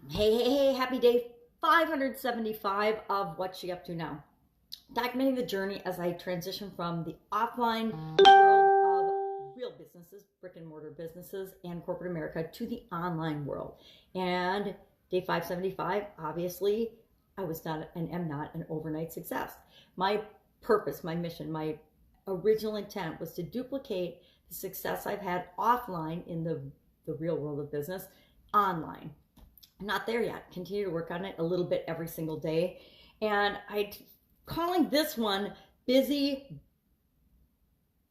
Hey, happy day 575 of What's She Up To Now. Documenting the journey as I transition from the offline world of real businesses, brick and mortar businesses, and corporate America to the online world. And day 575, obviously, I was not and am not an overnight success. My purpose, my mission, my original intent was to duplicate the success I've had offline in the real world of business online. I'm not there yet. Continue to work on it a little bit every single day. And I'm calling this one Busy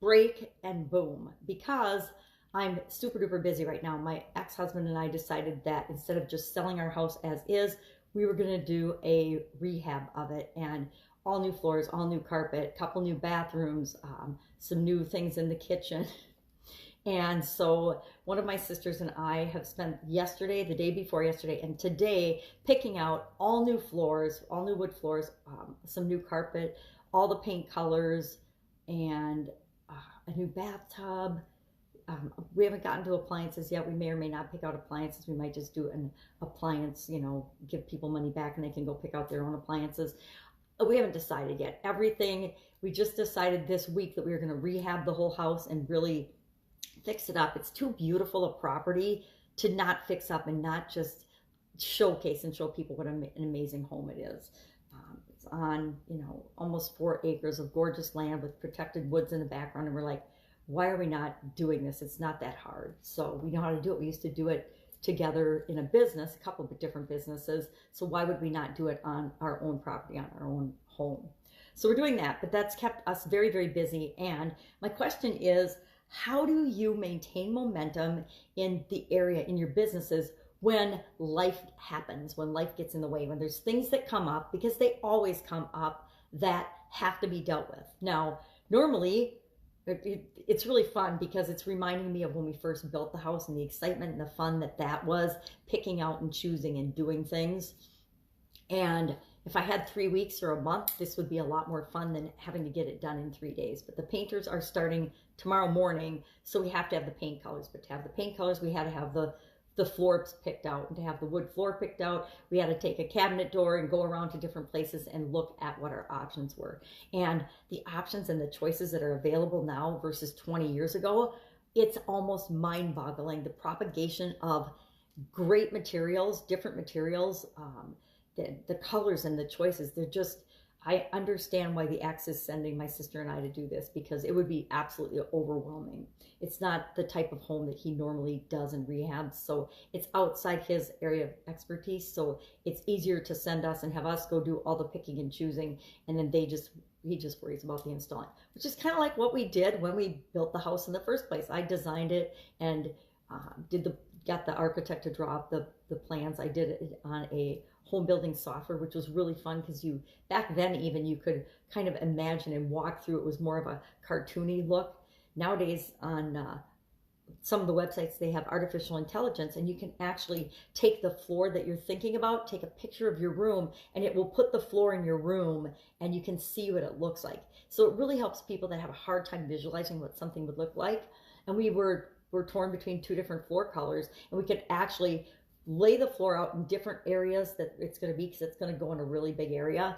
Break and Boom because I'm super duper busy right now. My ex-husband and I decided that instead of just selling our house as is, we were going to do a rehab of it, and all new floors, all new carpet, couple new bathrooms, some new things in the kitchen. And so one of my sisters and I have spent yesterday, the day before yesterday, and today picking out all new floors, all new wood floors, some new carpet, all the paint colors, and a new bathtub. We haven't gotten to appliances yet. We may or may not pick out appliances. We might just do an appliance, give people money back and they can go pick out their own appliances. We haven't decided yet. Everything, we just decided this week that we were going to rehab the whole house and really fix it up. It's too beautiful a property to not fix up and not just showcase and show people what an amazing home it is. It's on, almost 4 acres of gorgeous land with protected woods in the background. And we're like, why are we not doing this? It's not that hard. So we know how to do it. We used to do it together in a business, a couple of different businesses. So why would we not do it on our own property, on our own home? So we're doing that, but that's kept us very, very busy. And my question is, how do you maintain momentum in the area, in your businesses, when life happens, when life gets in the way, when there's things that come up, because they always come up, that have to be dealt with? Now, normally, it's really fun because it's reminding me of when we first built the house and the excitement and the fun that was, picking out and choosing and doing things. And if I had 3 weeks or a month, this would be a lot more fun than having to get it done in 3 days. But the painters are starting tomorrow morning, so we have to have the paint colors. But to have the paint colors, we had to have the floors picked out. And to have the wood floor picked out, we had to take a cabinet door and go around to different places and look at what our options were. And the options and the choices that are available now versus 20 years ago, it's almost mind-boggling. The propagation of great materials, different materials, the colors and the choices, they're just, I understand why the ex is sending my sister and I to do this, because it would be absolutely overwhelming. It's not the type of home that he normally does in rehab, so it's outside his area of expertise, so it's easier to send us and have us go do all the picking and choosing, and then he just worries about the installing, which is kind of like what we did when we built the house in the first place. I designed it and got the architect to draw up the plans. I did it on a home building software, which was really fun because back then even you could kind of imagine and walk through. It was more of a cartoony look. Nowadays on some of the websites, they have artificial intelligence, and you can actually take the floor that you're thinking about, take a picture of your room, and it will put the floor in your room and you can see what it looks like. So it really helps people that have a hard time visualizing what something would look like. And we're torn between 2 different floor colors, and we could actually lay the floor out in different areas that it's going to be, because it's going to go in a really big area,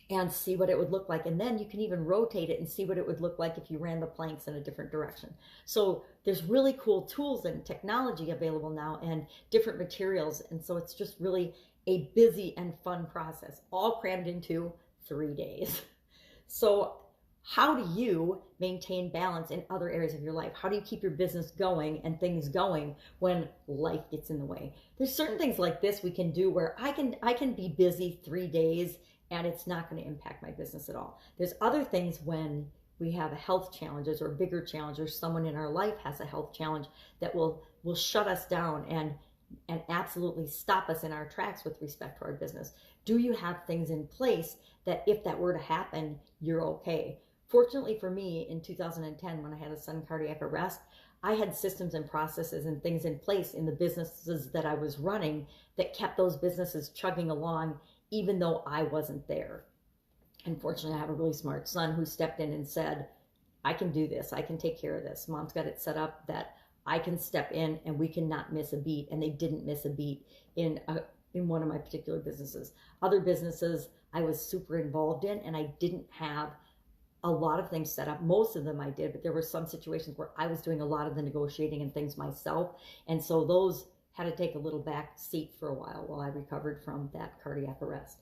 and see what it would look like. And then you can even rotate it and see what it would look like if you ran the planks in a different direction. So there's really cool tools and technology available now and different materials. And so it's just really a busy and fun process, all crammed into 3 days. So how do you maintain balance in other areas of your life? How do you keep your business going and things going when life gets in the way? There's certain things like this we can do where I can be busy 3 days and it's not going to impact my business at all. There's other things when we have health challenges or bigger challenges, or someone in our life has a health challenge that will shut us down and absolutely stop us in our tracks with respect to our business. Do you have things in place that if that were to happen, you're okay? Fortunately for me, in 2010, when I had a sudden cardiac arrest, I had systems and processes and things in place in the businesses that I was running that kept those businesses chugging along, even though I wasn't there. Unfortunately, I have a really smart son who stepped in and said, I can do this. I can take care of this. Mom's got it set up that I can step in and we cannot miss a beat. And they didn't miss a beat in one of my particular businesses. Other businesses I was super involved in, and I didn't have a lot of things set up. Most of them I did, but there were some situations where I was doing a lot of the negotiating and things myself. And so those had to take a little back seat for a while I recovered from that cardiac arrest.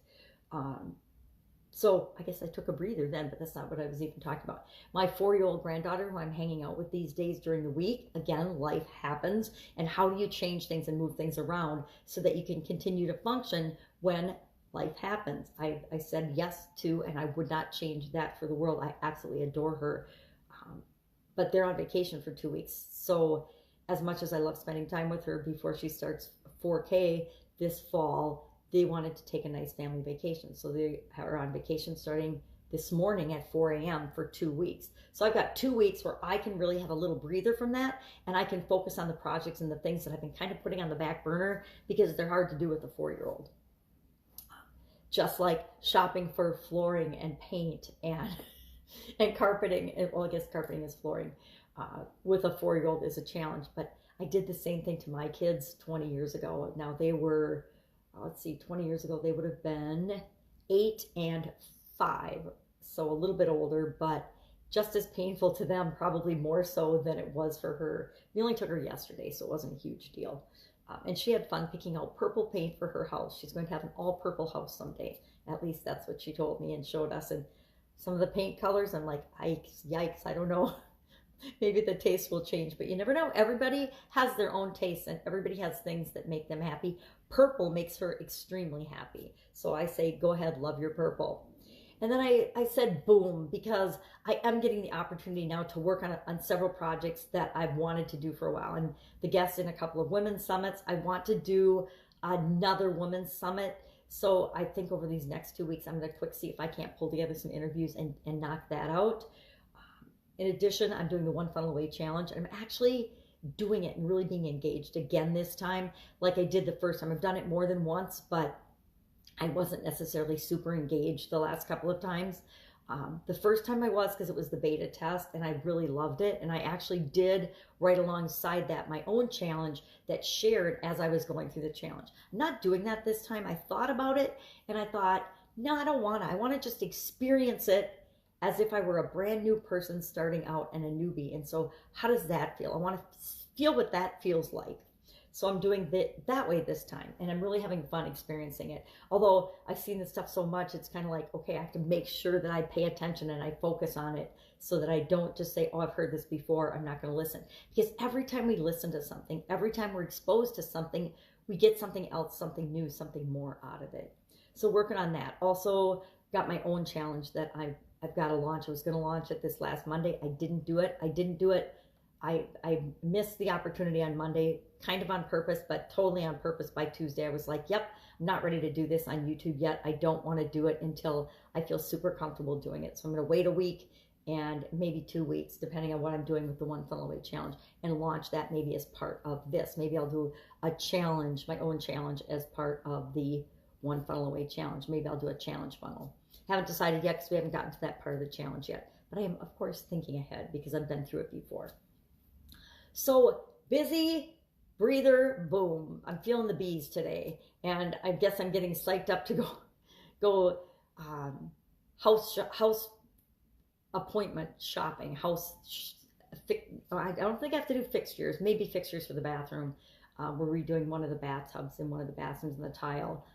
So I guess I took a breather then, but that's not what I was even talking about. My 4-year-old granddaughter, who I'm hanging out with these days during the week, again, life happens. And how do you change things and move things around so that you can continue to function when life happens? I said yes to, and I would not change that for the world. I absolutely adore her. But they're on vacation for 2 weeks. So as much as I love spending time with her before she starts 4K this fall, they wanted to take a nice family vacation. So they are on vacation starting this morning at 4 a.m. for 2 weeks. So I've got 2 weeks where I can really have a little breather from that, and I can focus on the projects and the things that I've been kind of putting on the back burner because they're hard to do with a 4-year-old. Just like shopping for flooring and paint and carpeting. Well, I guess carpeting is flooring. With a 4-year-old is a challenge, but I did the same thing to my kids 20 years ago. Now they were, let's see, 20 years ago, they would have been 8 and 5. So a little bit older, but just as painful to them, probably more so than it was for her. We only took her yesterday, so it wasn't a huge deal. And she had fun picking out purple paint for her house. She's going to have an all purple house someday. At least that's what she told me and showed us. And some of the paint colors, I'm like, yikes, I don't know. Maybe the taste will change, but you never know. Everybody has their own tastes, and everybody has things that make them happy. Purple makes her extremely happy. So I say, go ahead, love your purple. And then I said boom, because I am getting the opportunity now to work on several projects that I've wanted to do for a while. And the guest in a couple of women's summits. I want to do another women's summit. So I think over these next 2 weeks, I'm going to quick see if I can't pull together some interviews and knock that out. In addition, I'm doing the One Funnel Away Challenge. I'm actually doing it and really being engaged again this time, like I did the first time. I've done it more than once, but I wasn't necessarily super engaged the last couple of times. The first time I was, because it was the beta test, and I really loved it. And I actually did right alongside that my own challenge that shared as I was going through the challenge. I'm not doing that this time. I thought about it, and I thought, no, I don't want to. I want to just experience it as if I were a brand new person starting out and a newbie. And so how does that feel? I want to feel what that feels like. So I'm doing it that way this time, and I'm really having fun experiencing it. Although I've seen this stuff so much, it's kind of like, okay, I have to make sure that I pay attention and I focus on it so that I don't just say, oh, I've heard this before, I'm not going to listen. Because every time we listen to something, every time we're exposed to something, we get something else, something new, something more out of it. So working on that. Also got my own challenge that I've got to launch. I was going to launch it this last Monday. I didn't do it. I missed the opportunity on Monday, kind of on purpose, but totally on purpose. By Tuesday, I was like, yep, I'm not ready to do this on YouTube yet. I don't want to do it until I feel super comfortable doing it. So I'm going to wait a week and maybe 2 weeks, depending on what I'm doing with the One Funnel Away Challenge, and launch that maybe as part of this. Maybe I'll do a challenge, my own challenge, as part of the One Funnel Away Challenge. Maybe I'll do a challenge funnel. Haven't decided yet because we haven't gotten to that part of the challenge yet. But I am, of course, thinking ahead because I've been through it before. So busy, breather, boom. I'm feeling the bees today. And I guess I'm getting psyched up to go house appointment shopping. I don't think I have to do fixtures. Maybe fixtures for the bathroom. We're redoing one of the bathtubs and one of the bathrooms and the tile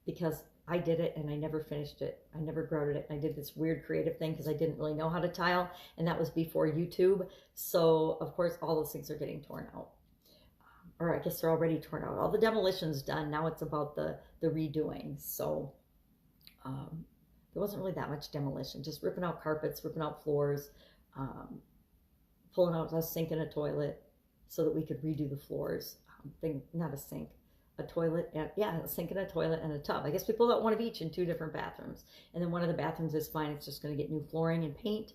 because I did it and I never finished it. I never grouted it. I did this weird creative thing because I didn't really know how to tile, and that was before YouTube. So of course all those things are getting torn out, or I guess they're already torn out. All the demolition's done. Now it's about the redoing. So there wasn't really that much demolition, just ripping out carpets, ripping out floors, pulling out a sink and a toilet so that we could redo the floors. Not a sink. A toilet, and a sink and a toilet and a tub. I guess we pulled out one of each in 2 different bathrooms. And then one of the bathrooms is fine. It's just going to get new flooring and paint.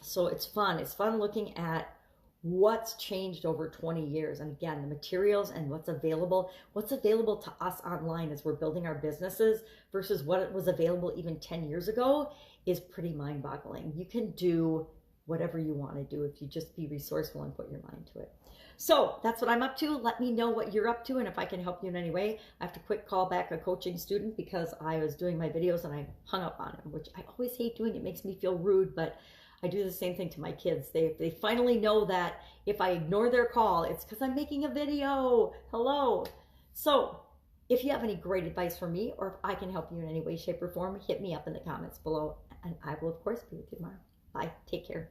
So it's fun. It's fun looking at what's changed over 20 years. And again, the materials and what's available to us online as we're building our businesses versus what was available even 10 years ago is pretty mind-boggling. You can do whatever you want to do if you just be resourceful and put your mind to it. So that's what I'm up to. Let me know what you're up to and if I can help you in any way. I have to quick call back a coaching student because I was doing my videos and I hung up on him, which I always hate doing. It makes me feel rude, but I do the same thing to my kids. They finally know that if I ignore their call, it's because I'm making a video. Hello. So if you have any great advice for me or if I can help you in any way, shape, or form, hit me up in the comments below and I will, of course, be with you tomorrow. Bye. Take care.